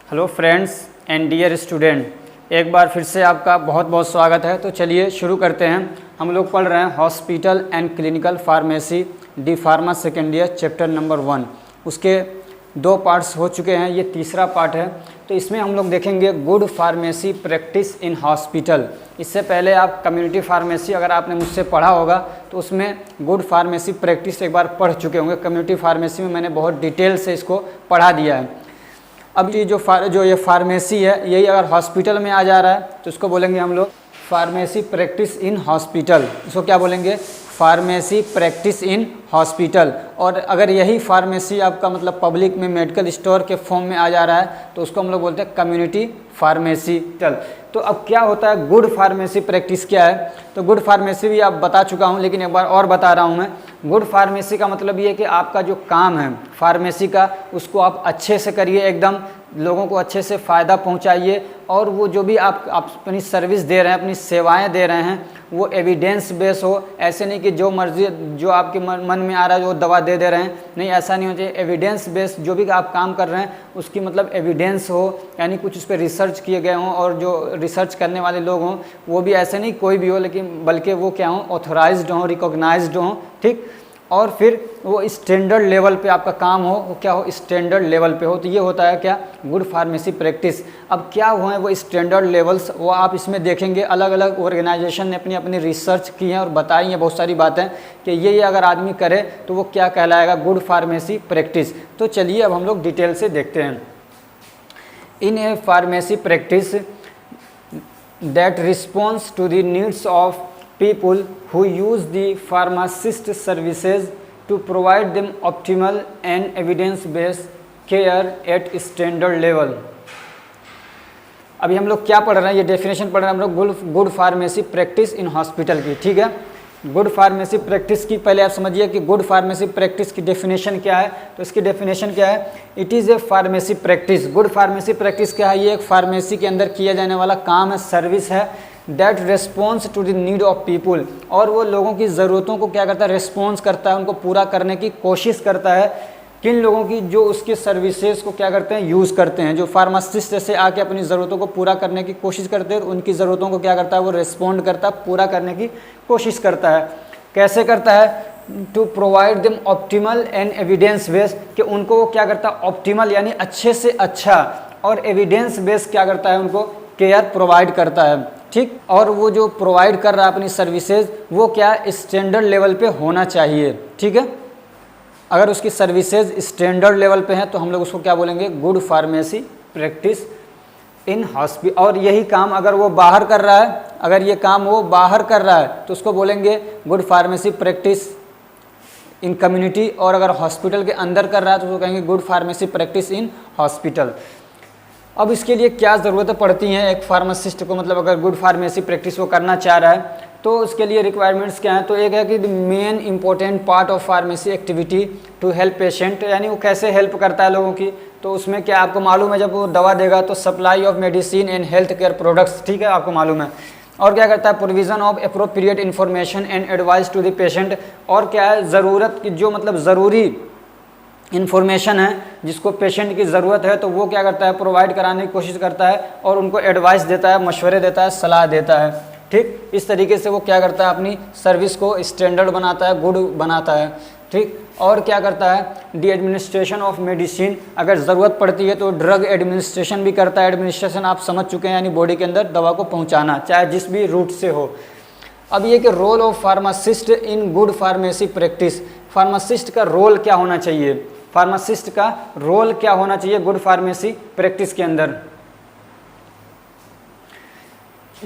Hello friends and dear student, एक बार फिर से आपका बहुत बहुत स्वागत है। तो चलिए शुरू करते हैं। हम लोग पढ़ रहे हैं hospital and clinical pharmacy D pharma second year chapter number 1। उसके 2 पार्ट्स हो चुके हैं, ये तीसरा पार्ट है। तो इसमें हम लोग देखेंगे good pharmacy practice in hospital. इससे पहले आप कम्युनिटी फार्मेसी अगर आपने मुझसे पढ़ा होगा तो उसमें गुड फार्मेसी प्रैक्टिस एक बार पढ़ चुके होंगे। कम्युनिटी फार्मेसी में मैंने बहुत डिटेल से इसको पढ़ा दिया है। अब ये जो ये फार्मेसी है, यही अगर हॉस्पिटल में आ जा रहा है तो इसको बोलेंगे हम लोग फार्मेसी प्रैक्टिस इन हॉस्पिटल। इसको क्या बोलेंगे? Pharmacy practice in hospital. और अगर यही फार्मेसी आपका मतलब पब्लिक में मेडिकल स्टोर के फॉर्म में आ जा रहा है तो उसको हम लोग बोलते हैं कम्युनिटी फार्मेसी। तो अब क्या होता है गुड फार्मेसी प्रैक्टिस क्या है? तो गुड फार्मेसी भी आप बता चुका हूँ, लेकिन एक बार और बता रहा हूँ मैं। गुड फार्मेसी का मतलब ये है कि आपका जो काम है फार्मेसी का, उसको आप अच्छे से करिए, एकदम लोगों को अच्छे से फ़ायदा पहुंचाइए। और वो जो भी आप अपनी सर्विस दे रहे हैं, अपनी सेवाएं दे रहे हैं, वो एविडेंस बेस हो। ऐसे नहीं कि जो मर्जी जो आपके मन में आ रहा है वो दवा दे रहे हैं, नहीं, ऐसा नहीं होना चाहिए। एविडेंस बेस जो भी आप काम कर रहे हैं उसकी मतलब एविडेंस हो, यानी कुछ उस पर रिसर्च किए गए हों, और जो रिसर्च करने वाले लोग हों वो भी ऐसे नहीं कोई भी हो, लेकिन बल्कि वो क्या हों, ऑथोराइज्ड हों, रिकॉग्नाइज्ड हों, ठीक। और फिर वो स्टैंडर्ड लेवल पे आपका काम हो, वो क्या हो, स्टैंडर्ड लेवल पे हो। तो ये होता है क्या, गुड फार्मेसी प्रैक्टिस। अब क्या हुए हैं वो स्टैंडर्ड लेवल्स, वो आप इसमें देखेंगे। अलग अलग ऑर्गेनाइजेशन ने अपनी अपनी रिसर्च की हैं और बताई हैं बहुत सारी बातें कि ये अगर आदमी करे तो वो क्या कहलाएगा, गुड फार्मेसी प्रैक्टिस। तो चलिए अब हम लोग डिटेल से देखते हैं। In a pharmacy practice that response to the needs of people who use the pharmacist services to provide them optimal and evidence-based care at standard level। अभी हम लोग क्या पढ़ रहे हैं, ये डेफिनेशन पढ़ रहे हैं हम लोग good pharmacy practice in hospital की, ठीक है। गुड फार्मेसी प्रैक्टिस की पहले आप समझिए कि गुड फार्मेसी प्रैक्टिस की डेफिनेशन क्या है। तो इसकी डेफिनेशन क्या है? It is a pharmacy practice. Good pharmacy practice क्या है? ये एक फार्मेसी के अंदर किया जाने वाला काम है, सर्विस है, that response to the need of people. और वो लोगों की ज़रूरतों को क्या करता है, रेस्पॉन्स करता है, उनको पूरा करने की कोशिश करता है। किन लोगों की? जो उसके सर्विसेज को क्या करते हैं, यूज़ करते हैं। जो फार्मासिस्ट जैसे आके अपनी ज़रूरतों को पूरा करने की कोशिश करते हैं, उनकी ज़रूरतों को क्या करता है, वो रेस्पॉन्ड करता है, पूरा करने की कोशिश करता है। कैसे करता है? To provide them optimal and evidence based, कि उनको वो क्या करता है, ऑप्टिमल यानी अच्छे से अच्छा, और एविडेंस बेस्ड क्या करता है, उनको केयर प्रोवाइड करता है, ठीक। और वो जो प्रोवाइड कर रहा है अपनी सर्विसेज, वो क्या स्टैंडर्ड लेवल पे होना चाहिए, ठीक है। अगर उसकी सर्विसेज स्टैंडर्ड लेवल पे हैं तो हम लोग उसको क्या बोलेंगे, good pharmacy practice in hospital. और यही काम अगर वो बाहर कर रहा है, अगर ये काम वो बाहर कर रहा है तो उसको बोलेंगे गुड फार्मेसी प्रैक्टिस इन कम्युनिटी। और अगर हॉस्पिटल के अंदर कर रहा है तो उसको कहेंगे good pharmacy practice in hospital. अब इसके लिए क्या ज़रूरतें पड़ती हैं एक फार्मासिस्ट को, मतलब अगर गुड फार्मेसी प्रैक्टिस वो करना चाह रहा है तो उसके लिए रिक्वायरमेंट्स क्या हैं? तो एक है कि the main important part of pharmacy activity to help patient, यानी वो कैसे हेल्प करता है लोगों की। तो उसमें क्या आपको मालूम है, जब वो दवा देगा तो supply of medicine and health care products, ठीक है, आपको मालूम है। और क्या करता है, provision of appropriate information and advice to the patient. और क्या है, ज़रूरत की जो मतलब ज़रूरी इन्फॉर्मेशन है जिसको पेशेंट की ज़रूरत है तो वो क्या करता है, प्रोवाइड कराने की कोशिश करता है, और उनको एडवाइस देता है, मशवरे देता है, सलाह देता है, ठीक। इस तरीके से वो क्या करता है, अपनी सर्विस को स्टैंडर्ड बनाता है, गुड बनाता है, ठीक। और क्या करता है, द एडमिनिस्ट्रेशन ऑफ मेडिसिन, अगर ज़रूरत पड़ती है तो ड्रग एडमिनिस्ट्रेशन भी करता है। एडमिनिस्ट्रेशन आप समझ चुके हैं, यानी बॉडी के अंदर दवा को पहुँचाना, चाहे जिस भी रूट से हो। अब ये कि role of pharmacist in good pharmacy practice, pharmacist का रोल क्या होना चाहिए, फार्मासिस्ट का रोल क्या होना चाहिए गुड फार्मेसी प्रैक्टिस के अंदर।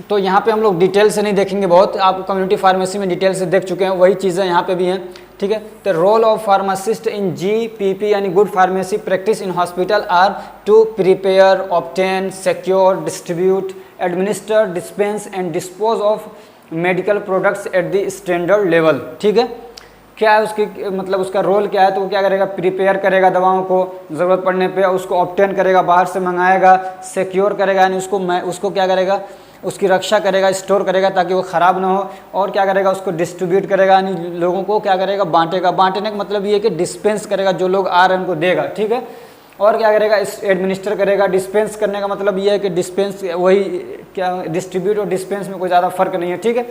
तो यहाँ पे हम लोग डिटेल से नहीं देखेंगे, बहुत आप कम्युनिटी फार्मेसी में डिटेल से देख चुके हैं, वही चीज़ें यहाँ पे भी हैं, ठीक है। तो role of pharmacist in GPP यानी good pharmacy practice in hospital are to prepare, obtain, secure, distribute, administer, dispense and dispose of medical products at the standard level, ठीक है। क्या है उसकी मतलब उसका रोल क्या है? तो वो क्या करेगा, प्रिपेयर करेगा दवाओं को, ज़रूरत पड़ने पे उसको ऑब्टेन करेगा, बाहर से मंगाएगा, सिक्योर करेगा यानी उसको क्या करेगा, उसकी रक्षा करेगा, स्टोर करेगा ताकि वो ख़राब ना हो। और क्या करेगा, उसको डिस्ट्रीब्यूट करेगा यानी लोगों को क्या करेगा, बांटेगा। बांटने का मतलब ये है कि डिस्पेंस करेगा, जो लोग आ रहे हैं उनको देगा, ठीक है। और क्या करेगा, एडमिनिस्टर करेगा। डिस्पेंस करने का मतलब ये है कि डिस्पेंस वही क्या, डिस्ट्रीब्यूट और डिस्पेंस में कोई ज़्यादा फर्क नहीं है, ठीक है।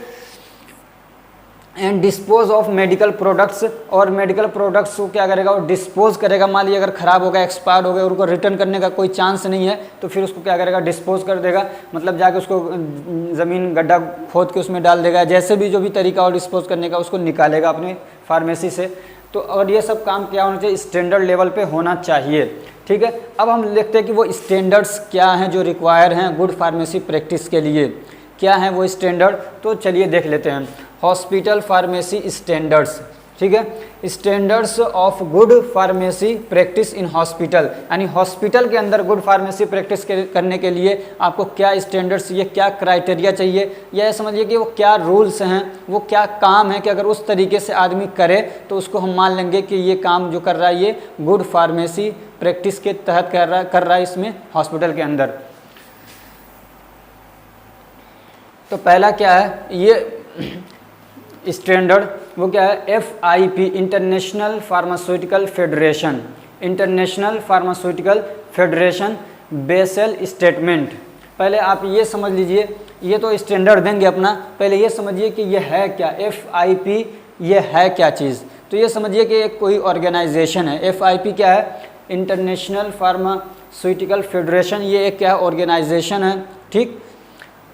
And dispose of medical products, और मेडिकल प्रोडक्ट्स को क्या करेगा, वो डिस्पोज करेगा। मान लीजिए अगर ख़राब हो गया, एक्सपायर्ड हो गया, उनको रिटर्न करने का कोई चांस नहीं है, तो फिर उसको क्या करेगा, डिस्पोज कर देगा। मतलब जाके उसको ज़मीन गड्ढा खोद के उसमें डाल देगा, जैसे भी जो भी तरीका हो डिस्पोज करने का उसको निकालेगा अपने फार्मेसी से। तो और ये सब काम क्या होना चाहिए, स्टैंडर्ड लेवल पे होना चाहिए, ठीक है। अब हम देखते हैं कि वो स्टैंडर्ड्स क्या हैं जो रिक्वायर हैं गुड फार्मेसी प्रैक्टिस के लिए, क्या हैं वो स्टैंडर्ड। तो चलिए देख लेते हैं। हॉस्पिटल फार्मेसी स्टैंडर्ड्स, ठीक है। Standards of good pharmacy practice in hospital, यानी हॉस्पिटल के अंदर गुड फार्मेसी प्रैक्टिस करने के लिए आपको क्या स्टैंडर्ड्स, ये क्या क्राइटेरिया चाहिए, या समझिए कि वो क्या रूल्स हैं, वो क्या काम है कि अगर उस तरीके से आदमी करे तो उसको हम मान लेंगे कि ये काम जो कर रहा है ये गुड फार्मेसी प्रैक्टिस के तहत कर रहा है इसमें हॉस्पिटल के अंदर। तो पहला क्या है ये स्टैंडर्ड, वो क्या है, FIP international pharmaceutical federation, international pharmaceutical federation Basel statement. पहले आप ये समझ लीजिए, ये तो स्टैंडर्ड देंगे अपना, पहले ये समझिए कि ये है क्या, FIP ये है क्या चीज़। तो ये समझिए कि एक कोई ऑर्गेनाइजेशन है। FIP क्या है, इंटरनेशनल फार्मास्यूटिकल फेडरेशन, ये एक क्या ऑर्गेनाइजेशन है, ठीक।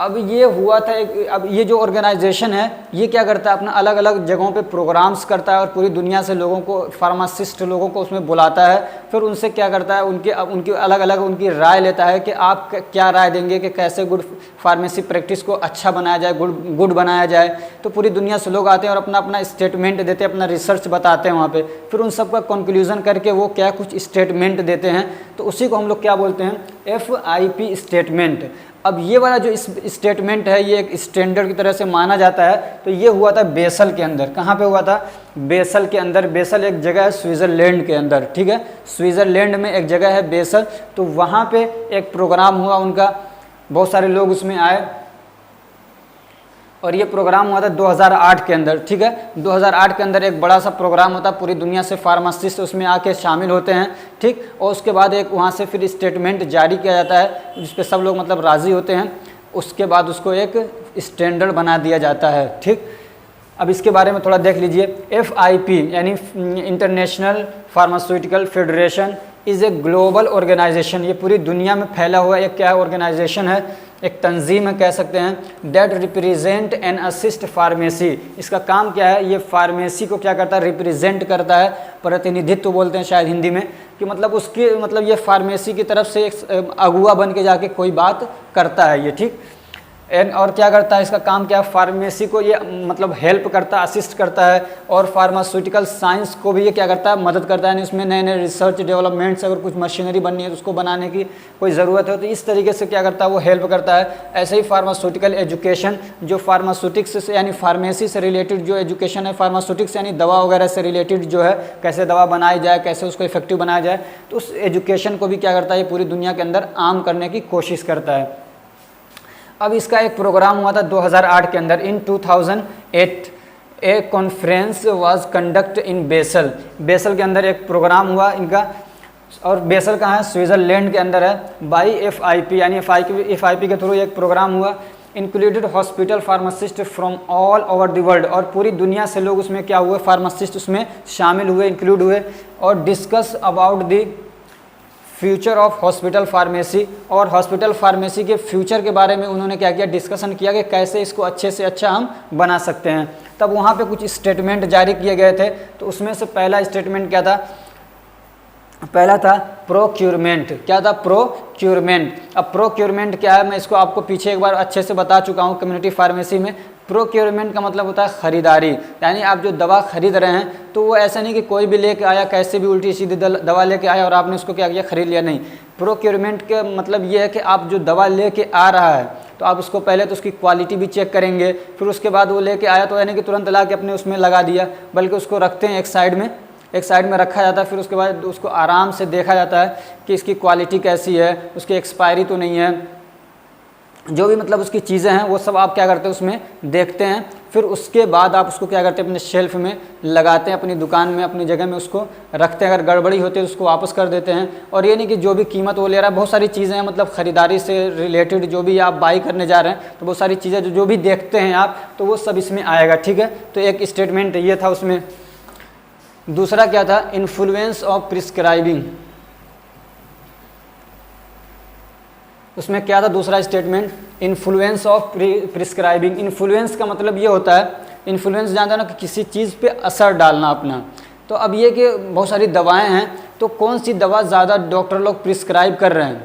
अब ये हुआ था अब ये जो ऑर्गेनाइजेशन है ये क्या करता है, अपना अलग अलग जगहों पे प्रोग्राम्स करता है और पूरी दुनिया से लोगों को, फार्मासिस्ट लोगों को उसमें बुलाता है। फिर उनसे क्या करता है, उनकी अलग अलग उनकी राय लेता है कि आप क्या राय देंगे कि कैसे गुड फार्मेसी प्रैक्टिस को अच्छा बनाया जाए, गुड बनाया जाए। तो पूरी दुनिया से लोग आते हैं और अपना अपना स्टेटमेंट देते हैं, अपना रिसर्च बताते हैं वहाँ पर। फिर उन सब का कंक्लूजन करके वो क्या कुछ स्टेटमेंट देते हैं, तो उसी को हम लोग क्या बोलते हैं, FIP स्टेटमेंट। अब ये वाला जो स्टेटमेंट है ये एक स्टैंडर्ड की तरह से माना जाता है। तो ये हुआ था बेसल के अंदर। कहाँ पे हुआ था, बेसल के अंदर। बेसल एक जगह है स्विट्ज़रलैंड के अंदर, ठीक है। स्विट्ज़रलैंड में एक जगह है बेसल। तो वहाँ पे एक प्रोग्राम हुआ उनका, बहुत सारे लोग उसमें आए और ये प्रोग्राम हुआ था 2008 के अंदर, ठीक है। 2008 के अंदर एक बड़ा सा प्रोग्राम होता है, पूरी दुनिया से फार्मासिस्ट उसमें आके शामिल होते हैं, ठीक। और उसके बाद एक वहाँ से फिर स्टेटमेंट जारी किया जाता है जिस पे सब लोग मतलब राज़ी होते हैं। उसके बाद उसको एक स्टैंडर्ड बना दिया जाता है, ठीक। अब इसके बारे में थोड़ा देख लीजिए। FIP यानी international pharmaceutical federation is a global organisation, ये पूरी दुनिया में फैला हुआ एक क्या ऑर्गेनाइजेशन है, एक तंजीम है कह सकते हैं। That represent and assist pharmacy, इसका काम क्या है, ये फार्मेसी को क्या करता है, रिप्रेजेंट करता है, प्रतिनिधित्व बोलते हैं शायद हिंदी में, कि मतलब उसकी मतलब ये फार्मेसी की तरफ से एक अगुआ बन के जाके कोई बात करता है ये, ठीक। और क्या करता है, इसका काम क्या है, फार्मेसी को ये मतलब हेल्प करता है, असिस्ट करता है। और फार्मास्यूटिकल साइंस को भी ये क्या करता है, मदद करता है। इसमें नए नए रिसर्च डेवलपमेंट्स, अगर कुछ मशीनरी बननी है तो उसको बनाने की कोई ज़रूरत है तो इस तरीके से क्या करता है, वो हेल्प करता है। ऐसे ही फार्मास्यूटिकल एजुकेशन, जो फार्मास्यूटिक्स से यानी फार्मेसी से रिलेटेड जो एजुकेशन है, फार्मास्यूटिक्स यानी दवा वगैरह से रिलेटेड जो है, कैसे दवा बनाई जाए, कैसे उसको इफेक्टिव बनाया जाए, तो उस एजुकेशन को भी क्या करता है, ये पूरी दुनिया के अंदर आम करने की कोशिश करता है। अब इसका एक प्रोग्राम हुआ था 2008 के अंदर। In 2008 a conference was conduct in Basel, Basel के अंदर एक प्रोग्राम हुआ इनका। और बेसल कहाँ है, स्विट्ज़रलैंड के अंदर है। बाई FIP यानी FIP के थ्रू एक प्रोग्राम हुआ। Included hospital pharmacist from all over the world, और पूरी दुनिया से लोग उसमें क्या हुए, फार्मासिस्ट उसमें शामिल हुए, इंक्लूड हुए। और discuss about the future of hospital pharmacy, और हॉस्पिटल फार्मेसी के फ्यूचर के बारे में उन्होंने क्या किया, डिस्कशन किया कि कैसे इसको अच्छे से अच्छा हम बना सकते हैं। तब वहाँ पे कुछ स्टेटमेंट जारी किए गए थे। तो उसमें से पहला स्टेटमेंट क्या था, पहला था प्रोक्यूरमेंट। क्या था, प्रोक्यूरमेंट। अब प्रोक्यूरमेंट क्या है, मैं इसको आपको पीछे एक बार अच्छे से बता चुका हूँ कम्युनिटी फार्मेसी में। प्रोक्यूरमेंट का मतलब होता है ख़रीदारी, यानी आप जो दवा खरीद रहे हैं तो वो ऐसा नहीं कि कोई भी लेके आया, कैसे भी उल्टी सीधी दवा लेके आया और आपने उसको क्या किया, खरीद लिया, नहीं। प्रोक्यूरमेंट का मतलब ये है कि आप जो दवा लेके आ रहा है तो आप उसको पहले तो उसकी क्वालिटी भी चेक करेंगे, फिर उसके बाद वो लेके आया तो यानी कि तुरंत ला के अपने उसमें लगा दिया, बल्कि उसको रखते हैं एक साइड में रखा जाता है। फिर उसके बाद उसको आराम से देखा जाता है कि इसकी क्वालिटी कैसी है, उसकी एक्सपायरी तो नहीं है, जो भी मतलब उसकी चीज़ें हैं वो सब आप क्या करते हैं उसमें देखते हैं। फिर उसके बाद आप उसको क्या करते हैं, अपने शेल्फ में लगाते हैं, अपनी दुकान में, अपनी जगह में उसको रखते हैं। अगर गड़बड़ी होती है तो उसको वापस कर देते हैं। और ये नहीं कि जो भी कीमत वो ले रहा है, बहुत सारी चीज़ें हैं, मतलब ख़रीदारी से रिलेटेड जो भी आप बाई करने जा रहे हैं, तो बहुत सारी चीज़ें जो भी देखते हैं आप, तो वो सब इसमें आएगा, ठीक है। तो एक स्टेटमेंट ये था उसमें। दूसरा क्या था, इन्फ्लुएंस ऑफ प्रिस्क्राइबिंग। उसमें क्या था दूसरा statement, influence of prescribing. Influence का मतलब ये होता है, इन्फ्लुएंस जानते हो ना, कि किसी चीज़ पे असर डालना अपना। तो अब ये कि बहुत सारी दवाएं हैं, तो कौन सी दवा ज़्यादा डॉक्टर लोग प्रिस्क्राइब कर रहे हैं,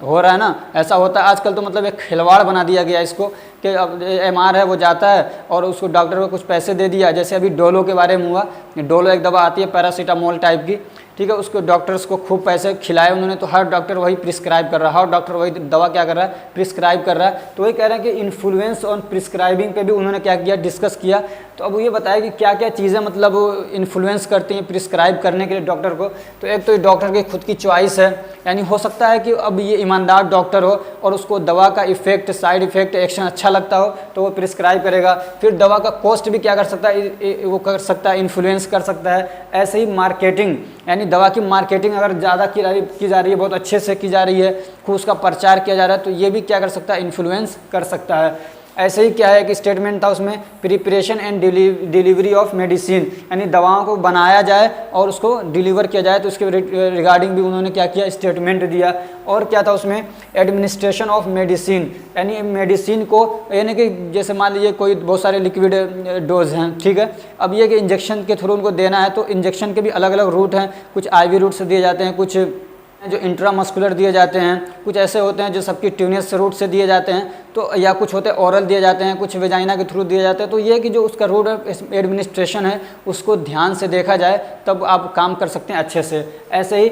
हो रहा है ना, ऐसा होता है आजकल। तो मतलब एक खिलवाड़ बना दिया गया इसको कि अब MR है, वो जाता है और उसको डॉक्टर को कुछ पैसे दे दिया। जैसे अभी डोलो के बारे में हुआ, डोलो एक दवा आती है पैरासीटामोल टाइप की, ठीक है। उसको डॉक्टर्स को खूब पैसे खिलाए उन्होंने, तो हर डॉक्टर वही प्रिस्क्राइब कर रहा है, हर डॉक्टर वही दवा क्या कर रहा है, प्रिस्क्राइब कर रहा है। तो वही कह रहे हैं कि इन्फ्लुएंस ऑन प्रिस्क्राइबिंग पे भी उन्होंने क्या किया, डिस्कस किया। तो अब ये बताया कि क्या क्या चीज़ें मतलब इन्फ्लुएंस करती हैं प्रिस्क्राइब करने के लिए डॉक्टर को। तो एक तो डॉक्टर की खुद की चॉइस है, यानी हो सकता है कि अब ये ईमानदार डॉक्टर हो और उसको दवा का इफेक्ट, साइड इफेक्ट, एक्शन अच्छा लगता हो तो वो प्रिस्क्राइब करेगा। फिर दवा का कॉस्ट भी क्या कर सकता है, वो कर सकता है, इन्फ्लुएंस कर सकता है। ऐसे ही मार्केटिंग, यानी दवा की मार्केटिंग अगर ज़्यादा की जा रही है, बहुत अच्छे से की जा रही है, खूब उसका प्रचार किया जा रहा है, तो ये भी क्या कर सकता है, इन्फ्लुएंस कर सकता है। ऐसे ही क्या है कि स्टेटमेंट था उसमें, preparation and delivery of medicine, यानी दवाओं को बनाया जाए और उसको डिलीवर किया जाए, तो उसके रिगार्डिंग भी उन्होंने क्या किया, स्टेटमेंट दिया। और क्या था उसमें, एडमिनिस्ट्रेशन ऑफ मेडिसिन, यानी मेडिसिन को, यानी कि जैसे मान लीजिए कोई बहुत सारे लिक्विड डोज हैं, ठीक है। अब ये कि इंजेक्शन के थ्रू उनको देना है, तो इंजेक्शन के भी अलग अलग रूट हैं, कुछ IV रूट से दिए जाते हैं, कुछ जो इंट्रामस्कुलर दिए जाते हैं, कुछ ऐसे होते हैं जो सबकी ट्यूनियस रूट से दिए जाते हैं, तो या कुछ होते हैं ओरल दिए जाते हैं, कुछ वेजाइना के थ्रू दिए जाते हैं। तो ये कि जो उसका रूट एडमिनिस्ट्रेशन है उसको ध्यान से देखा जाए, तब आप काम कर सकते हैं अच्छे से। ऐसे ही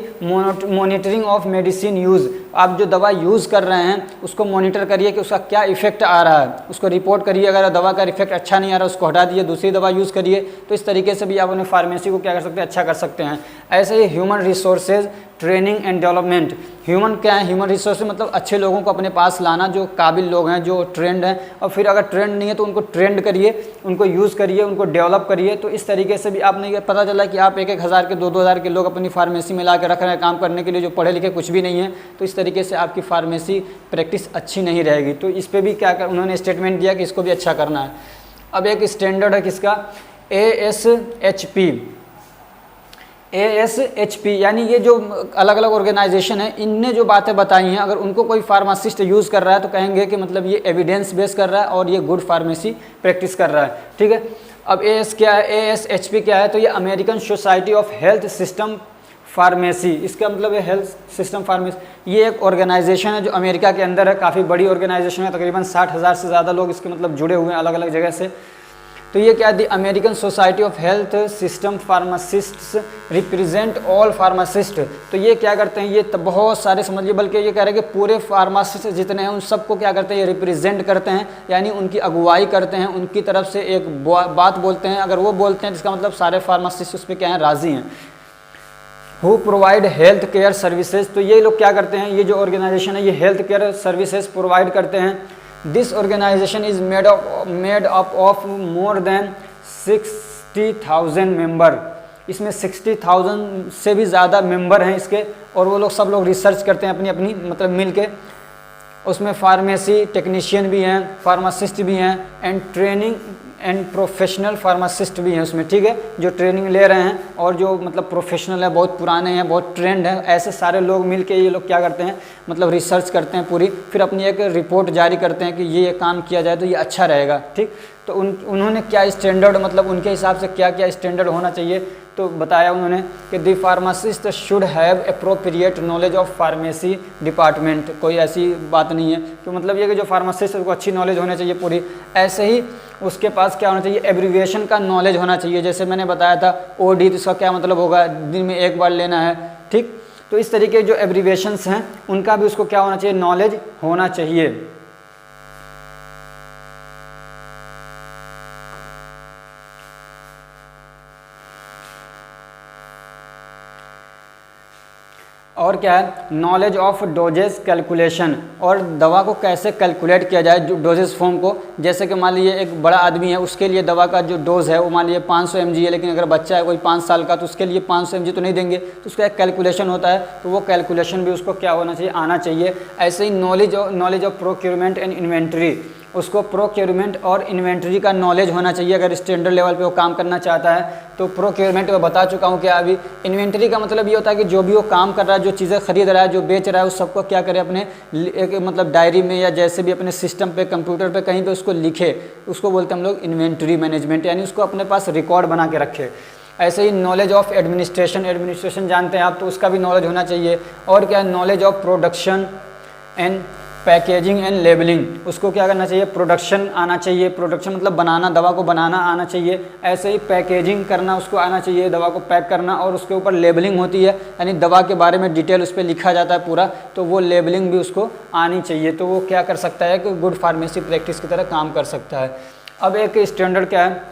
मॉनिटरिंग ऑफ मेडिसिन यूज़, आप जो दवा यूज़ कर रहे हैं उसको मॉनिटर करिए कि उसका क्या इफेक्ट आ रहा है, उसको रिपोर्ट करिए। अगर दवा का इफेक्ट अच्छा नहीं आ रहा उसको हटा दीजिए, दूसरी दवा यूज़ करिए। तो इस तरीके से भी आप अपने फार्मेसी को क्या कर सकते हैं, अच्छा कर सकते हैं। ऐसे ही human resources training and development. Human क्या है, ह्यूमन रिसोर्स मतलब अच्छे लोगों को अपने पास लाना, जो काबिल लोग हैं, जो ट्रेंड हैं। और फिर अगर ट्रेंड नहीं है तो उनको ट्रेंड करिए, उनको यूज़ करिए, उनको डेवलप करिए। तो इस तरीके से भी आपने ये पता चला कि आप 1-1 हज़ार के 2-2 हज़ार के लोग अपनी फार्मेसी में ला के रख रहे हैं काम करने के लिए, जो पढ़े लिखे कुछ भी नहीं है। तो इस तरीके से आपकी फार्मेसी प्रैक्टिस अच्छी नहीं रहेगी। तो इस पर भी क्या कर उन्होंने स्टेटमेंट दिया कि इसको भी अच्छा करना है। अब एक स्टैंडर्ड है किसका, ASHP, यानी ये जो अलग अलग ऑर्गेनाइजेशन है, इनने जो बातें बताई हैं, अगर उनको कोई फार्मासिस्ट यूज़ कर रहा है तो कहेंगे कि मतलब ये एविडेंस बेस कर रहा है और ये गुड फार्मेसी प्रैक्टिस कर रहा है, ठीक है। अब ASHP क्या है, तो ये American society of health system pharmacy, इसका मतलब है हेल्थ सिस्टम फार्मेसी। ये एक ऑर्गेनाइजेशन है जो अमेरिका के अंदर है, काफ़ी बड़ी ऑर्गेनाइजेशन है, तकरीबन 60,000 से ज़्यादा लोग इसके मतलब जुड़े हुए हैं अलग अलग जगह से। तो ये क्या, the American society of health system pharmacists represent all pharmacist. तो ये क्या करते हैं, ये बहुत सारे समझिए, बल्कि ये कह रहे हैं कि पूरे फार्मासिस्ट जितने हैं उन सबको क्या करते हैं, ये रिप्रेजेंट करते हैं, यानी उनकी अगुवाई करते हैं, उनकी तरफ से एक बात बोलते हैं। अगर वो बोलते हैं जिसका मतलब सारे फार्मासिस्ट उस पर क्या है, राज़ी हैं। Who provide health care services, तो ये लोग क्या करते हैं, ये जो ऑर्गेनाइजेशन है ये हेल्थ केयर सर्विसेज प्रोवाइड करते हैं। This organisation is made up of more than 60,000 member, इसमें 60,000 से भी ज़्यादा मेंबर हैं इसके, और वो लोग सब लोग रिसर्च करते हैं अपनी अपनी मतलब मिल के। उसमें फार्मेसी टेक्नीशियन भी हैं, फार्मासिस्ट भी हैं, and training and professional pharmacist भी हैं उसमें, ठीक है, जो ट्रेनिंग ले रहे हैं और जो मतलब प्रोफेशनल है, बहुत पुराने हैं, बहुत ट्रेंड है, ऐसे सारे लोग मिलके ये लोग क्या करते हैं, मतलब रिसर्च करते हैं पूरी, फिर अपनी एक रिपोर्ट जारी करते हैं कि ये काम किया जाए तो ये अच्छा रहेगा, ठीक। तो उन्होंने क्या स्टैंडर्ड, मतलब उनके हिसाब से क्या क्या स्टैंडर्ड होना चाहिए, तो बताया उन्होंने कि the pharmacist should have appropriate knowledge of pharmacy department. कोई ऐसी बात नहीं है कि मतलब ये कि जो फार्मासिस्ट है उसको अच्छी नॉलेज होनी चाहिए पूरी। ऐसे ही उसके पास क्या होना चाहिए, एब्रीविएशन का नॉलेज होना चाहिए। जैसे मैंने बताया था OD, तो इसका क्या मतलब होगा, दिन में एक बार लेना है, ठीक। तो इस तरीके जो एब्रीविएशंस हैं उनका भी उसको क्या होना चाहिए, नॉलेज होना चाहिए। और क्या है, नॉलेज ऑफ डोजेस कैलकुलेशन, और दवा को कैसे कैलकुलेट किया जाए, जो डोजेस फॉर्म को। जैसे कि मान लीजिए एक बड़ा आदमी है, उसके लिए दवा का जो डोज है वो मान लीजिए 500 mg है, लेकिन अगर बच्चा है कोई 5 साल का तो उसके लिए 500 mg तो नहीं देंगे, तो उसका एक कैलकुलेशन होता है, तो वो कैलकुलेशन भी उसको क्या होना चाहिए, आना चाहिए। ऐसे ही knowledge of procurement and inventory, उसको प्रोक्योरमेंट और इन्वेंट्री का नॉलेज होना चाहिए अगर स्टैंडर्ड लेवल पे वो काम करना चाहता है। तो प्रोक्योरमेंट मैं बता चुका हूँ क्या अभी। इन्वेंट्री का मतलब ये होता है कि जो भी वो काम कर रहा है, जो चीज़ें खरीद रहा है, जो बेच रहा है, उस सबको क्या करे, अपने एक मतलब डायरी में या जैसे भी अपने सिस्टम पे, कंप्यूटर पे कहीं पे उसको लिखे, उसको बोलते हैं हम लोग इन्वेंट्री मैनेजमेंट, यानी उसको अपने पास रिकॉर्ड बना के रखे। ऐसे ही नॉलेज ऑफ एडमिनिस्ट्रेशन जानते हैं आप, तो उसका भी नॉलेज होना चाहिए। और क्या, knowledge of production and packaging and labelling, उसको क्या करना चाहिए, प्रोडक्शन आना चाहिए। प्रोडक्शन मतलब बनाना, दवा को बनाना आना चाहिए। ऐसे ही पैकेजिंग करना उसको आना चाहिए, दवा को पैक करना, और उसके ऊपर लेबलिंग होती है, यानी दवा के बारे में डिटेल उस पर लिखा जाता है पूरा, तो वो लेबलिंग भी उसको आनी चाहिए। तो वो क्या कर सकता है कि गुड फार्मेसी प्रैक्टिस की तरह काम कर सकता है। अब एक स्टैंडर्ड क्या है,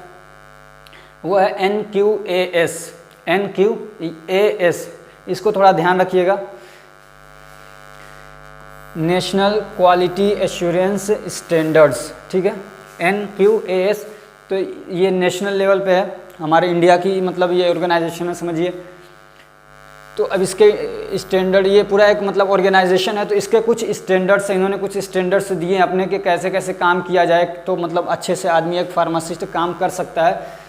वो है NQAS। NQAS, इसको थोड़ा ध्यान रखिएगा, नेशनल क्वालिटी एश्योरेंस स्टैंडर्ड्स, ठीक है। NQAS, तो ये नेशनल लेवल पे है, हमारे इंडिया की मतलब ये ऑर्गेनाइजेशन है, समझिए। तो अब इसके स्टैंडर्ड, ये पूरा एक मतलब ऑर्गेनाइजेशन है, तो इसके कुछ स्टैंडर्ड्स हैं, इन्होंने कुछ स्टैंडर्ड्स दिए अपने कि कैसे कैसे काम किया जाए, तो मतलब अच्छे से आदमी एक फार्मासिस्ट काम कर सकता है।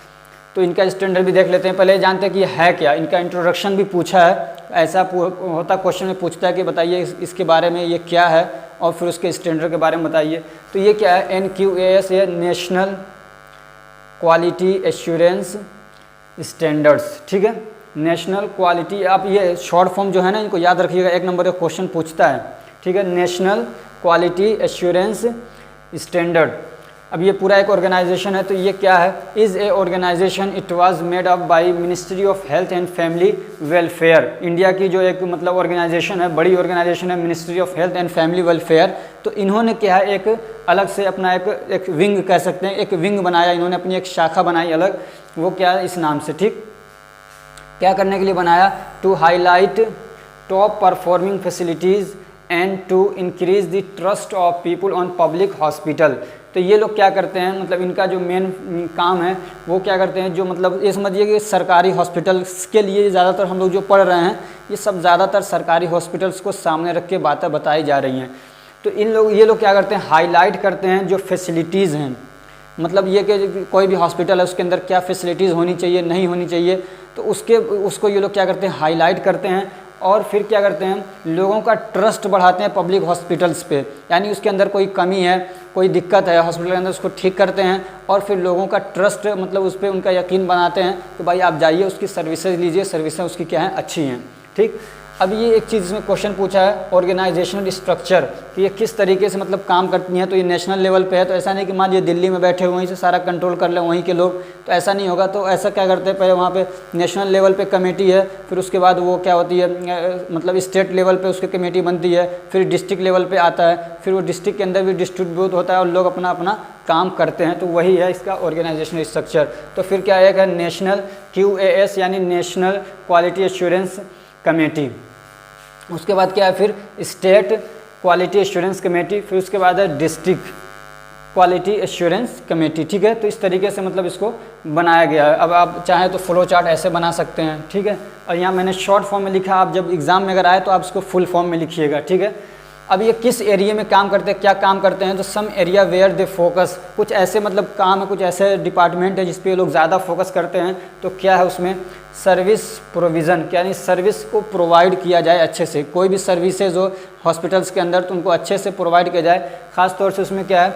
तो इनका स्टैंडर्ड भी देख लेते हैं। पहले जानते हैं कि ये है क्या, इनका इंट्रोडक्शन भी पूछा है, ऐसा होता क्वेश्चन में पूछता है कि बताइए इसके बारे में, ये क्या है, और फिर उसके स्टैंडर्ड के बारे में बताइए। तो ये क्या है, NQAS, ये नेशनल क्वालिटी एश्योरेंस स्टैंडर्ड्स, ठीक है। नेशनल क्वालिटी, आप ये शॉर्ट फॉर्म जो है ना, इनको याद रखिएगा, 1 नंबर का क्वेश्चन पूछता है, ठीक है। National quality assurance standard. अब ये पूरा एक ऑर्गेनाइजेशन है, तो ये क्या है, is a organisation, it was made up by ministry of health and family welfare. India की जो एक मतलब ऑर्गेनाइजेशन है, बड़ी ऑर्गेनाइजेशन है, ministry of health and family welfare. तो इन्होंने क्या है, एक अलग से अपना एक विंग कह सकते हैं, एक विंग बनाया इन्होंने, अपनी एक शाखा बनाई अलग, वो क्या है, इस नाम से, ठीक। क्या करने के लिए बनाया, to highlight top performing facilities and to increase the trust of people on public hospital. तो ये लोग क्या करते हैं, मतलब इनका जो मेन काम है वो क्या करते हैं, जो मतलब ये समझिए कि सरकारी हॉस्पिटल्स के लिए ज़्यादातर हम लोग जो पढ़ रहे हैं, ये सब ज़्यादातर सरकारी हॉस्पिटल्स को सामने रख के बातें बताई जा रही हैं। तो ये लोग क्या करते हैं, हाईलाइट करते हैं जो फैसिलिटीज़ हैं, मतलब ये कि कोई भी हॉस्पिटल है उसके अंदर क्या फैसिलिटीज़ होनी चाहिए, नहीं होनी चाहिए, तो उसको ये लोग क्या करते हैं, हाईलाइट करते हैं। और फिर क्या करते हैं, लोगों का ट्रस्ट बढ़ाते हैं पब्लिक हॉस्पिटल्स पे, यानी उसके अंदर कोई कमी है, कोई दिक्कत है हॉस्पिटल के अंदर, उसको ठीक करते हैं। और फिर लोगों का ट्रस्ट मतलब उस पर उनका यकीन बनाते हैं कि भाई आप जाइए, उसकी सर्विसेज लीजिए, सर्विसेज उसकी क्या हैं, अच्छी हैं, ठीक। अब ये एक चीज़ इसमें क्वेश्चन पूछा है, ऑर्गेनाइजेशनल स्ट्रक्चर, कि ये किस तरीके से मतलब काम करती हैं। तो ये नेशनल लेवल पे है, तो ऐसा नहीं कि मान लीजिए दिल्ली में बैठे वहीं से सारा कंट्रोल कर लें वहीं के लोग, तो ऐसा नहीं होगा। तो ऐसा क्या करते हैं, पहले वहाँ पे नेशनल लेवल पे कमेटी है, फिर उसके बाद वो क्या होती है, मतलब स्टेट लेवल पे उसकी कमेटी बनती है, फिर डिस्ट्रिक्ट लेवल पे आता है, फिर वो डिस्ट्रिक्ट के अंदर भी डिस्ट्रीब्यूट होता है और लोग अपना अपना काम करते हैं। तो वही है इसका ऑर्गेनाइजेशनल स्ट्रक्चर। तो फिर क्या है, नेशनल QAS यानी नेशनल क्वालिटी एश्योरेंस कमेटी। उसके बाद क्या है, फिर स्टेट क्वालिटी एश्योरेंस कमेटी, फिर उसके बाद है डिस्ट्रिक्ट क्वालिटी एश्योरेंस कमेटी, ठीक है। तो इस तरीके से मतलब इसको बनाया गया है। अब आप चाहें तो फ्लो चार्ट ऐसे बना सकते हैं, ठीक है। और यहाँ मैंने शॉर्ट फॉर्म में लिखा, आप जब एग्जाम में अगर आए तो आप इसको फुल फॉर्म में लिखिएगा, ठीक है। अब ये किस एरिया में काम करते हैं, क्या काम करते हैं, तो some area where they focus, कुछ ऐसे मतलब काम है, कुछ ऐसे डिपार्टमेंट है जिस पे लोग ज़्यादा फोकस करते हैं। तो क्या है उसमें, सर्विस प्रोविज़न, यानी सर्विस को प्रोवाइड किया जाए अच्छे से, कोई भी सर्विसेज हो हॉस्पिटल्स के अंदर तो उनको अच्छे से प्रोवाइड किया जाए। ख़ास तौर से उसमें क्या है,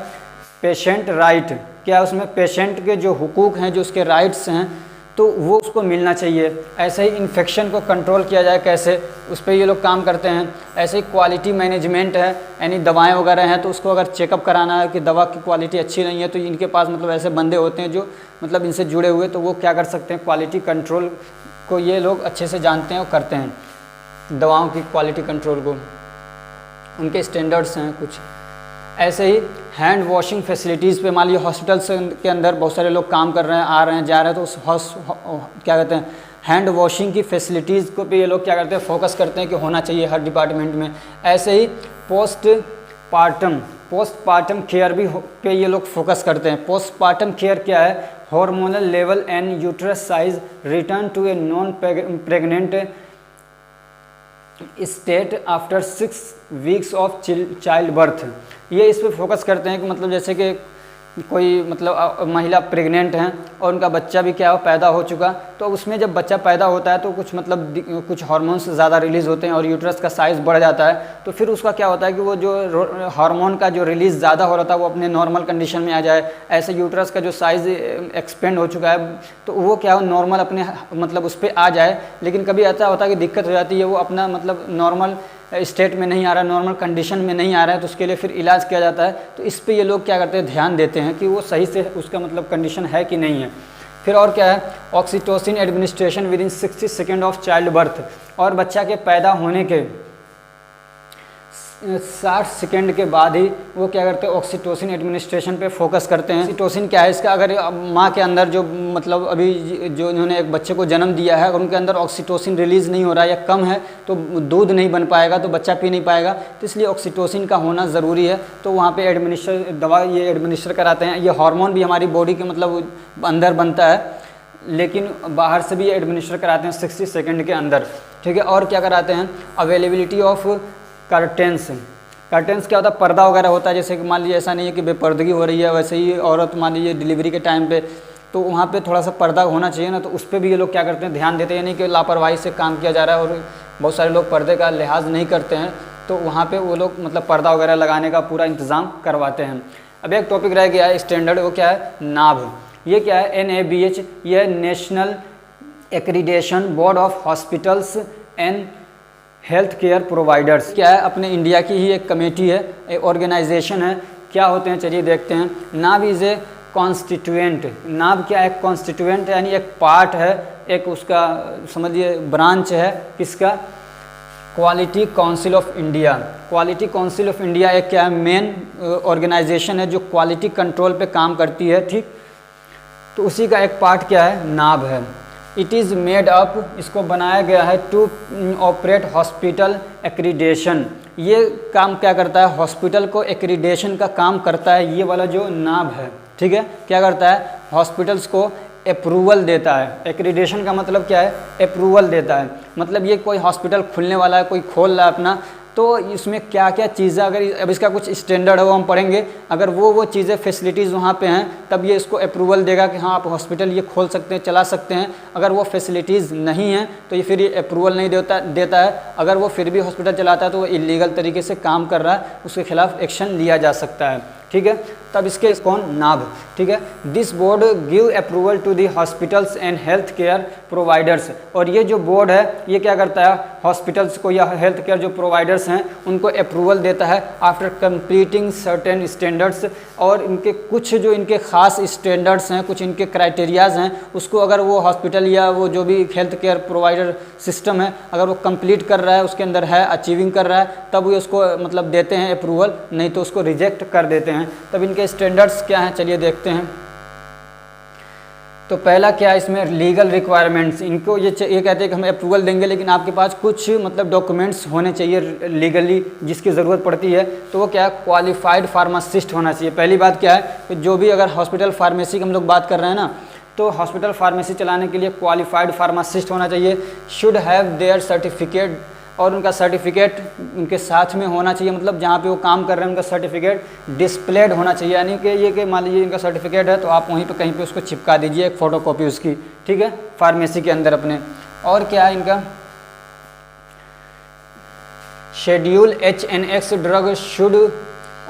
पेशेंट राइट, क्या है उसमें पेशेंट के जो हुकूक हैं, जो उसके राइट्स हैं, तो वो उसको मिलना चाहिए। ऐसे ही इन्फेक्शन को कंट्रोल किया जाए कैसे, उस पर ये लोग काम करते हैं। ऐसे ही क्वालिटी मैनेजमेंट है, यानी दवाएं वगैरह हैं तो उसको अगर चेकअप कराना है कि दवा की क्वालिटी अच्छी नहीं है, तो इनके पास मतलब ऐसे बंदे होते हैं जो मतलब इनसे जुड़े हुए, तो वो क्या कर सकते हैं, क्वालिटी कंट्रोल को ये लोग अच्छे से जानते हैं और करते हैं दवाओं की क्वालिटी कंट्रोल को, उनके स्टैंडर्ड्स हैं कुछ। ऐसे ही हैंड वॉशिंग फैसिलिटीज़ पे मान लीजिए हॉस्पिटल्स के अंदर बहुत सारे लोग काम कर रहे हैं, आ रहे हैं, जा रहे हैं, तो उस क्या कहते हैं, हैंड वॉशिंग की फैसिलिटीज़ को पे ये लोग क्या करते हैं, फोकस करते हैं कि होना चाहिए हर डिपार्टमेंट में। ऐसे ही पोस्टपार्टम केयर भी पे ये लोग फोकस करते हैं। पोस्टपार्टम केयर क्या है, hormonal level and uterus size return to a non pregnant state after 6 weeks of child birth. ये इस पर फोकस करते हैं कि मतलब जैसे कि कोई मतलब महिला प्रेग्नेंट हैं और उनका बच्चा भी क्या हो पैदा हो चुका, तो उसमें जब बच्चा पैदा होता है तो कुछ मतलब कुछ हार्मोन्स ज़्यादा रिलीज़ होते हैं और यूट्रस का साइज़ बढ़ जाता है, तो फिर उसका क्या होता है कि वो जो हार्मोन का जो रिलीज़ ज़्यादा हो रहा था वो अपने नॉर्मल कंडीशन में आ जाए। ऐसे यूट्रस का जो साइज़ एक्सपेंड हो चुका है तो वो क्या हो नॉर्मल अपने मतलब उस पर आ जाए, लेकिन कभी ऐसा होता है कि दिक्कत हो जाती है, वो अपना मतलब नॉर्मल स्टेट में नहीं आ रहा है, नॉर्मल कंडीशन में नहीं आ रहा है, तो उसके लिए फिर इलाज किया जाता है। तो इस पे ये लोग क्या करते हैं, ध्यान देते हैं कि वो सही से उसका मतलब कंडीशन है कि नहीं है। फिर और क्या है, oxytocin administration with in 60 second of child birth, और बच्चा के पैदा होने के 60 सेकेंड के बाद ही वो क्या करते हैं, ऑक्सीटोसिन एडमिनिस्ट्रेशन पे फोकस करते हैं। ऑक्सीटोसिन क्या है, इसका अगर माँ के अंदर जो मतलब अभी जो इन्होंने एक बच्चे को जन्म दिया है, अगर उनके अंदर ऑक्सीटोसिन रिलीज़ नहीं हो रहा है या कम है तो दूध नहीं बन पाएगा, तो बच्चा पी नहीं पाएगा, तो इसलिए ऑक्सीटोसिन का होना ज़रूरी है। तो वहाँ पर दवा ये एडमिनिस्टर कराते हैं। ये हार्मोन भी हमारी बॉडी के मतलब अंदर बनता है, लेकिन बाहर से भी ये एडमिनिस्टर कराते हैं 60 सेकेंड के अंदर, ठीक है। और क्या कराते हैं, अवेलेबिलिटी ऑफ कर्टेंस क्या होता है, पर्दा वगैरह होता है। जैसे कि मान लीजिए ऐसा नहीं है कि बेपर्दगी हो रही है, वैसे ही औरत मान लीजिए डिलीवरी के टाइम पे, तो वहाँ पे थोड़ा सा पर्दा होना चाहिए ना, तो उस पर भी ये लोग क्या करते हैं, ध्यान देते हैं। नहीं कि लापरवाही से काम किया जा रहा है और बहुत सारे लोग पर्दे का लिहाज नहीं करते हैं, तो वहाँ पर वो लोग मतलब पर्दा वगैरह लगाने का पूरा इंतज़ाम करवाते हैं। अब एक टॉपिक रह गया है स्टैंडर्ड, वो क्या है, नाभ। ये क्या है, NABH, ये national accreditation board of hospitals and health care providers. क्या है, अपने इंडिया की ही एक कमेटी है, एक ऑर्गेनाइजेशन है। क्या होते हैं, चलिए देखते हैं। नाभ इज़ ए कॉन्स्टिट्यूएंट। नाभ क्या है, कॉन्स्टिट्यूएंट यानी एक पार्ट है, एक उसका समझिए ब्रांच है, किसका, quality council of India. Quality council of India एक क्या है, मेन ऑर्गेनाइजेशन है जो क्वालिटी कंट्रोल पे काम करती है, ठीक। तो उसी का एक पार्ट क्या है, नाभ है। इट इज़ मेड अप, इसको बनाया गया है टू ऑपरेट हॉस्पिटल एक्रीडेशन। ये काम क्या करता है, हॉस्पिटल को एक्रीडेशन का काम करता है, ये वाला जो नाभ है, ठीक है। क्या करता है, हॉस्पिटल्स को अप्रूवल देता है। एक्रीडेशन का मतलब क्या है, अप्रूवल देता है। मतलब ये कोई हॉस्पिटल खुलने वाला है, कोई खोल रहा है अपना, तो इसमें क्या क्या चीज़ें, अगर अब इसका कुछ स्टैंडर्ड है वो हम पढ़ेंगे, अगर वो चीज़ें फैसिलिटीज़ वहाँ पे हैं तब ये इसको अप्रूवल देगा कि हाँ आप हॉस्पिटल ये खोल सकते हैं, चला सकते हैं। अगर वो फैसिलिटीज़ नहीं हैं तो ये फिर ये अप्रूवल नहीं देता है। अगर वो फिर भी हॉस्पिटल चलाता है तो वो इलीगल तरीके से काम कर रहा है, उसके खिलाफ एक्शन लिया जा सकता है, ठीक है। तब इसके कौन, नाभ, ठीक है। This board give approval to the hospitals and health care providers. और ये जो बोर्ड है ये क्या करता है, हॉस्पिटल्स को या हेल्थ केयर जो प्रोवाइडर्स हैं उनको अप्रूवल देता है आफ्टर कंप्लीटिंग सर्टेन स्टैंडर्ड्स। और इनके कुछ जो इनके ख़ास स्टैंडर्ड्स हैं, कुछ इनके क्राइटेरियाज़ हैं, उसको अगर वो हॉस्पिटल या वो जो भी हेल्थ केयर प्रोवाइडर सिस्टम है अगर वो कंप्लीट कर रहा है, उसके अंदर है, अचीविंग कर रहा है, तब वो उसको मतलब देते हैं अप्रूवल, नहीं तो उसको रिजेक्ट कर देते हैं। तब इनके स्टैंडर्ड्स क्या हैं, चलिए देखते हैं। तो पहला क्या है इसमें, लीगल रिक्वायरमेंट्स। इनको ये कहते हैं कि हम अप्रूवल देंगे लेकिन आपके पास कुछ मतलब डॉक्यूमेंट्स होने चाहिए लीगली जिसकी ज़रूरत पड़ती है। तो वो क्या है, क्वालिफाइड फार्मासिस्ट होना चाहिए। पहली बात क्या है कि जो भी अगर हॉस्पिटल फार्मेसी की हम लोग बात कर रहे हैं ना, तो हॉस्पिटल फार्मेसी चलाने के लिए क्वालिफाइड फार्मासिस्ट होना चाहिए। शुड हैव देयर सर्टिफिकेट, और उनका सर्टिफिकेट उनके साथ में होना चाहिए, मतलब जहाँ पे वो काम कर रहे हैं उनका सर्टिफिकेट डिस्प्लेड होना चाहिए। यानी कि ये कि मान लीजिए इनका सर्टिफिकेट है तो आप वहीं पे कहीं पे उसको चिपका दीजिए, एक फ़ोटोकॉपी उसकी, ठीक है, फार्मेसी के अंदर अपने। और क्या है इनका, schedule HNX drug should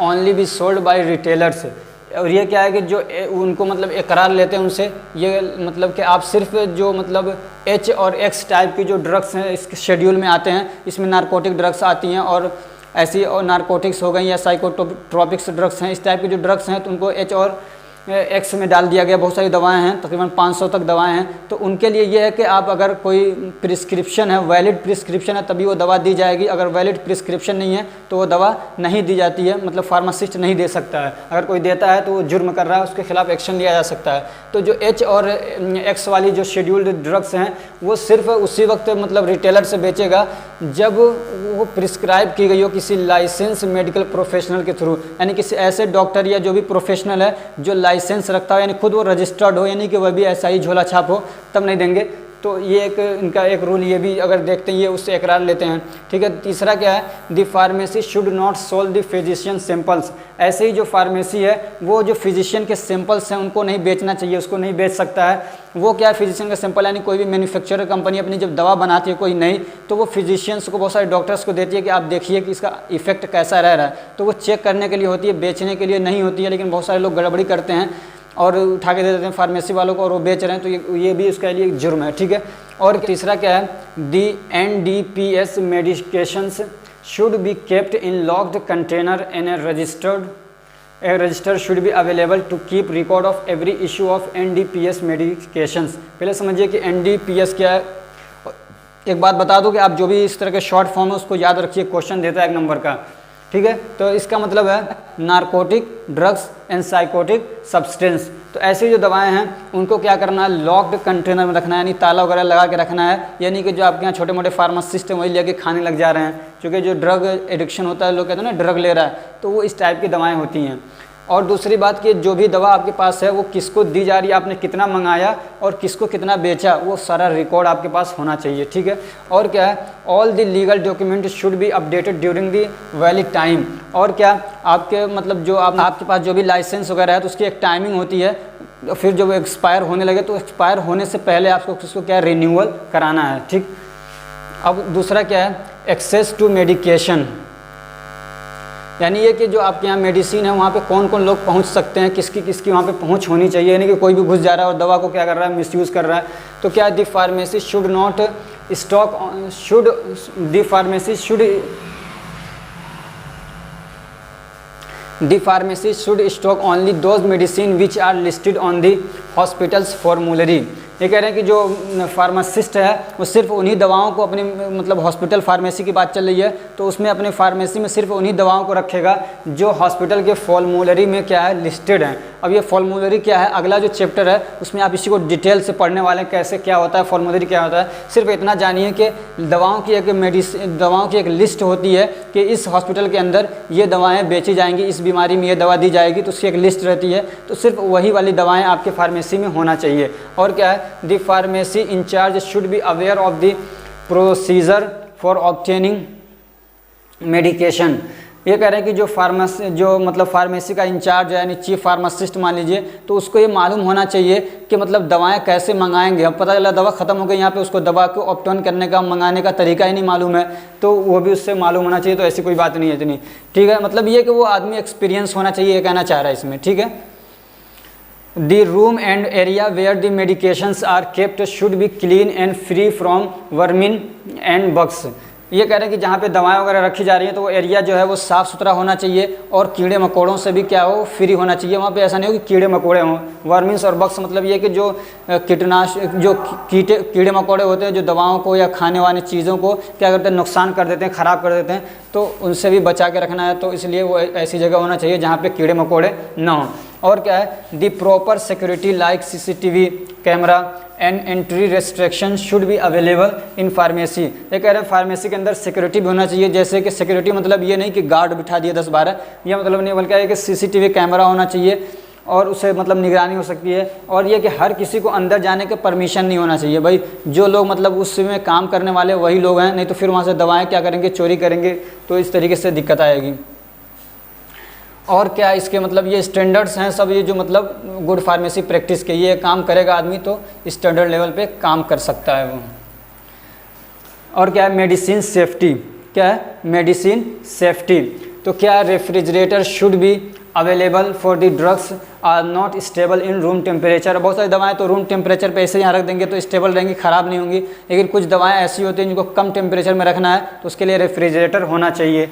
only be sold by retailers. और ये क्या है कि जो उनको मतलब इकरार लेते हैं उनसे, ये मतलब कि आप सिर्फ जो मतलब H और X टाइप की जो ड्रग्स हैं इस शेड्यूल में आते हैं, इसमें नारकोटिक ड्रग्स आती हैं और ऐसी और नारकोटिक्स हो गई या साइकोट्रोपिक्स ड्रग्स हैं, इस टाइप की जो ड्रग्स हैं तो उनको H और एक्स में डाल दिया गया, बहुत सारी दवाएं हैं, तकरीबन 500 तक दवाएं हैं, तो उनके लिए ये है कि आप अगर कोई प्रिस्क्रिप्शन है, वैलिड प्रिस्क्रिप्शन है तभी वो दवा दी जाएगी, अगर वैलिड प्रिस्क्रिप्शन नहीं है तो वो दवा नहीं दी जाती है, मतलब फार्मासिस्ट नहीं दे सकता है, अगर कोई देता है तो वो जुर्म कर रहा है, उसके खिलाफ एक्शन लिया जा सकता है। तो जो एच और एक्स वाली जो शेड्यूल्ड ड्रग्स हैं वो सिर्फ उसी वक्त मतलब रिटेलर से बेचेगा जब वो प्रिस्क्राइब की गई हो किसी लाइसेंस मेडिकल प्रोफेशनल के थ्रू, यानी किसी ऐसे डॉक्टर या जो भी प्रोफेशनल है जो लाइसेंस रखता हो, यानी खुद वो रजिस्टर्ड हो, यानी कि वह भी ऐसा ही झोला छाप हो, तब नहीं देंगे। तो ये एक इनका एक रूल ये भी अगर देखते हैं ये उससे इकरार लेते हैं, ठीक है। तीसरा क्या है, the pharmacy should not sold the physician samples, ऐसे ही जो फार्मेसी है वो जो फिजिशियन के सैंपल्स हैं उनको नहीं बेचना चाहिए, उसको नहीं बेच सकता है। वो क्या है, फिजिशियन का सैंपल, यानी कोई भी मैन्युफैक्चरर कंपनी अपनी जब दवा बनाती है कोई नई, तो वो फिजिशियंस को, बहुत सारे डॉक्टर्स को देती है कि आप देखिए कि इसका इफेक्ट कैसा रह रहा है, तो वो चेक करने के लिए होती है, बेचने के लिए नहीं होती है। लेकिन बहुत सारे लोग गड़बड़ी करते हैं और उठा के दे देते हैं फार्मेसी वालों को और वो बेच रहे हैं, तो ये भी उसके लिए एक जुर्म है, ठीक है। और तीसरा क्या है, the NDPS medications should be kept in locked container in a register should be available to keep record of every issue of NDPS medications. पहले समझिए कि NDPS क्या है। एक बात बता दूं कि आप जो भी इस तरह के शॉर्ट फॉर्म है उसको याद रखिए, क्वेश्चन देता है 1 नंबर का, ठीक है। तो इसका मतलब है narcotic drugs and psychotic substance. तो ऐसी जो दवाएं हैं उनको क्या करना है, लॉक्ड कंटेनर में रखना है, यानी ताला वगैरह लगा के रखना है, यानी कि जो आपके यहाँ छोटे मोटे फार्मासिस्ट हैं वही लेके खाने लग जा रहे हैं, क्योंकि जो ड्रग एडिक्शन होता है, लोग कहते हैं ना ड्रग ले रहा है, तो वो इस टाइप की दवाएँ होती हैं। और दूसरी बात कि जो भी दवा आपके पास है वो किसको दी जा रही है, आपने कितना मंगाया और किसको कितना बेचा, वो सारा रिकॉर्ड आपके पास होना चाहिए, ठीक है। और क्या है, all the legal document should be updated during the valid time. और क्या, आपके मतलब जो आपके पास जो भी लाइसेंस वगैरह है तो उसकी एक टाइमिंग होती है, फिर जब एक्सपायर होने लगे तो एक्सपायर होने से पहले आपको उसको क्या रिन्यूअल कराना है, ठीक। अब दूसरा क्या है, एक्सेस टू मेडिकेशन, यानी ये कि जो आपके यहाँ मेडिसिन है वहाँ पे कौन कौन लोग पहुँच सकते हैं, किसकी किसकी वहाँ पे पहुँच होनी चाहिए, यानी कि कोई भी घुस जा रहा है और दवा को क्या कर रहा है, मिसयूज़ कर रहा है। तो क्या the pharmacy should not stock the pharmacy should stock only those medicine which are listed on the hospitals formulary. ये कह रहे हैं कि जो फार्मासिस्ट है वो सिर्फ उन्हीं दवाओं को अपनी मतलब हॉस्पिटल फार्मेसी की बात चल रही है तो उसमें अपने फार्मेसी में सिर्फ उन्हीं दवाओं को रखेगा जो हॉस्पिटल के फॉर्मूलरी में क्या है लिस्टेड हैं। अब ये फॉर्मूलरी क्या है, अगला जो चैप्टर है उसमें आप इसी को डिटेल से पढ़ने वाले हैं, कैसे क्या होता है फॉर्मूलरी क्या होता है। सिर्फ इतना जानिए कि दवाओं की एक लिस्ट होती है कि इस हॉस्पिटल के अंदर ये दवाएँ बेची जाएंगी, इस बीमारी में ये दवा दी जाएगी, तो उसकी एक लिस्ट रहती है। तो सिर्फ वही वाली दवाएँ आपके फार्मेसी में होना चाहिए। और क्या है, the pharmacy in charge should be aware of the procedure for obtaining medication. ये कह रहे हैं कि जो फार्मेसी का इंचार्ज है यानी चीफ फार्मासिस्ट मान लीजिए, तो उसको ये मालूम होना चाहिए कि मतलब दवाएं कैसे मंगाएंगे। अब पता चला दवा ख़त्म हो गई यहाँ पे, उसको दवा को ऑब्टेन करने का मंगाने का तरीका ही नहीं मालूम है, तो वो भी उससे मालूम होना चाहिए। तो ऐसी कोई बात नहीं है इतनी, ठीक है। मतलब ये कि वो आदमी एक्सपीरियंस होना चाहिए, ये कहना चाह रहा है इसमें, ठीक है। The room and area where the medications are kept should be clean and free from vermin and bugs। ये कह रहे हैं कि जहाँ पे दवाएं वगैरह रखी जा रही हैं तो वो एरिया जो है वो साफ़ सुथरा होना चाहिए और कीड़े मकोड़ों से भी क्या हो, फ्री होना चाहिए। वहाँ पे ऐसा नहीं हो कि कीड़े मकोड़े हों। वर्मिन्स और बग्स मतलब ये कि जो कीटनाशक जो कीड़े मकोड़े होते हैं जो दवाओं को या खाने वाली चीज़ों को क्या करते हैं, नुकसान कर देते हैं, ख़राब कर देते हैं, तो उनसे भी बचा के रखना है। तो इसलिए वो ऐसी जगह होना चाहिए जहाँ पर कीड़े मकोड़े ना हों। और क्या है, the proper security like CCTV camera and entry restriction should be available in pharmacy. ये कह रहे हैं फार्मेसी के अंदर सिक्योरिटी भी होना चाहिए। जैसे कि सिक्योरिटी मतलब ये नहीं कि गार्ड बिठा दिए 10-12, ये मतलब नहीं, बल्कि कि CCTV कैमरा होना चाहिए और उससे मतलब निगरानी हो सकती है। और ये कि हर किसी को अंदर जाने के परमिशन नहीं होना चाहिए। भाई जो लोग मतलब उसमें काम करने वाले वही लोग हैं, नहीं तो फिर वहाँ से दवाएँ क्या करेंगे, चोरी करेंगे, तो इस तरीके से दिक्कत आएगी। और क्या इसके मतलब ये स्टैंडर्ड्स हैं सब, ये जो मतलब गुड फार्मेसी प्रैक्टिस के, ये काम करेगा आदमी तो स्टैंडर्ड लेवल पे काम कर सकता है वो। और क्या है, मेडिसिन सेफ्टी। क्या है, मेडिसिन सेफ्टी। तो क्या refrigerator should be available for the drugs are not stable in room temperature. बहुत सारी दवाएं तो रूम टेम्परेचर पे ऐसे यहाँ रख देंगे तो स्टेबल रहेंगी, ख़राब नहीं होंगी। लेकिन कुछ दवाएं ऐसी होती हैं जिनको कम टेम्परेचर में रखना है तो उसके लिए रेफ्रिजरेटर होना चाहिए।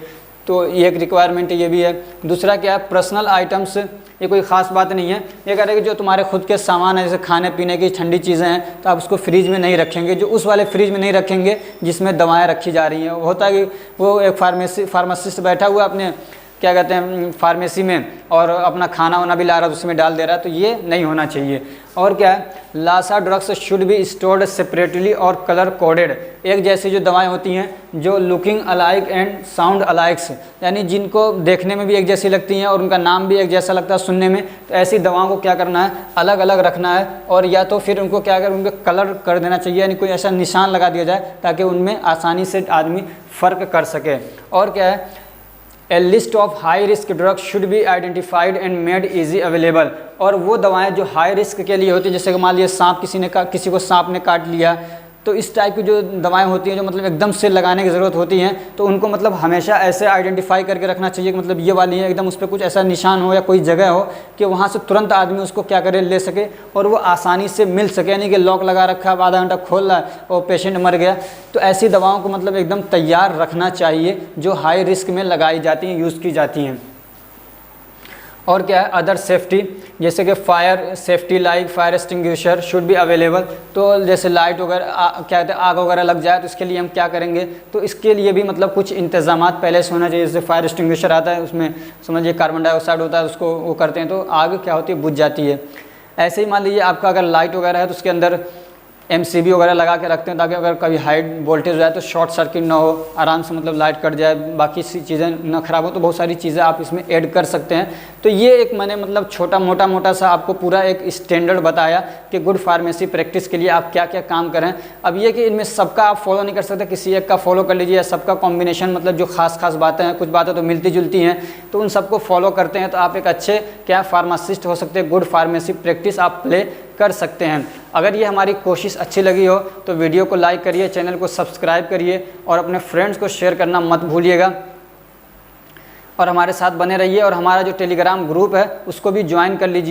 तो ये एक रिक्वायरमेंट ये भी है। दूसरा क्या है, पर्सनल आइटम्स, ये कोई ख़ास बात नहीं है, ये कह रहे हैं कि जो तुम्हारे खुद के सामान है, जैसे खाने पीने की ठंडी चीज़ें हैं, तो आप उसको फ्रिज में नहीं रखेंगे, जो उस वाले फ्रिज में नहीं रखेंगे जिसमें दवाएं रखी जा रही हैं। होता है कि वो एक फार्मासिस्ट बैठा हुआ अपने क्या कहते हैं फार्मेसी में, और अपना खाना वाना भी ला रहा है, उसमें डाल दे रहा है, तो ये नहीं होना चाहिए। और क्या है, LASA drugs should be stored separately और कलर कोडेड। एक जैसी जो दवाएं होती हैं जो looking alike and sound alikes, यानी जिनको देखने में भी एक जैसी लगती हैं और उनका नाम भी एक जैसा लगता है सुनने में, तो ऐसी दवाओं को क्या करना है, अलग अलग रखना है। और या तो फिर उनको क्या कर उनको कलर कर देना चाहिए, यानी कोई ऐसा निशान लगा दिया जाए ताकि उनमें आसानी से आदमी फ़र्क कर सके। और क्या है, a list of high risk drugs should be identified and made easy available. और वो दवाएं जो हाई रिस्क के लिए होती है, जैसे कि मान लिया सांप किसी को सांप ने काट लिया, तो इस टाइप की जो दवाएं होती हैं जो मतलब एकदम से लगाने की ज़रूरत होती हैं, तो उनको मतलब हमेशा ऐसे आइडेंटिफाई करके रखना चाहिए कि मतलब ये वाली है एकदम, उस पर कुछ ऐसा निशान हो या कोई जगह हो कि वहाँ से तुरंत आदमी उसको क्या करे ले सके और वो आसानी से मिल सके, यानी कि लॉक लगा रखा है, आधा घंटा खोल रहा है और पेशेंट मर गया। तो ऐसी दवाओं को मतलब एकदम तैयार रखना चाहिए जो हाई रिस्क में लगाई जाती हैं, यूज़ की जाती हैं। और क्या है, अदर सेफ्टी, जैसे कि fire safety like fire extinguisher should be available. तो जैसे लाइट वगैरह क्या कहते हैं आग वगैरह लग जाए तो इसके लिए हम क्या करेंगे, तो इसके लिए भी मतलब कुछ इंतजामात पहले से होना चाहिए। जैसे फायर एक्सटिंग्विशर आता है, उसमें समझिए कार्बन डाइऑक्साइड होता है, उसको वो करते हैं तो आग क्या होती है, बुझ जाती है। ऐसे ही मान लीजिए आपका अगर लाइट वगैरह है तो उसके अंदर MCB वगैरह लगा के रखते हैं ताकि अगर कभी हाई वोल्टेज हो जाए तो शॉर्ट सर्किट ना हो, आराम से मतलब लाइट कट जाए, बाकी सी चीज़ें ना ख़राब हो। तो बहुत सारी चीज़ें आप इसमें ऐड कर सकते हैं। तो ये एक मैंने मतलब छोटा मोटा सा आपको पूरा एक स्टैंडर्ड बताया कि गुड फार्मेसी प्रैक्टिस के लिए आप क्या क्या काम करें। अब ये कि इनमें सबका आप फॉलो नहीं कर सकते, किसी एक का फॉलो कर लीजिए, सबका कॉम्बिनेशन मतलब जो खास बातें हैं, कुछ बातें तो मिलती जुलती हैं, तो उन सबको फॉलो करते हैं तो आप एक अच्छे क्या फार्मासिस्ट हो सकते हैं। गुड फार्मेसी प्रैक्टिस आप प्ले कर सकते हैं। अगर ये हमारी कोशिश अच्छी लगी हो तो वीडियो को लाइक करिए, चैनल को सब्सक्राइब करिए और अपने फ्रेंड्स को शेयर करना मत भूलिएगा। और हमारे साथ बने रहिए और हमारा जो टेलीग्राम ग्रुप है उसको भी ज्वाइन कर लीजिए।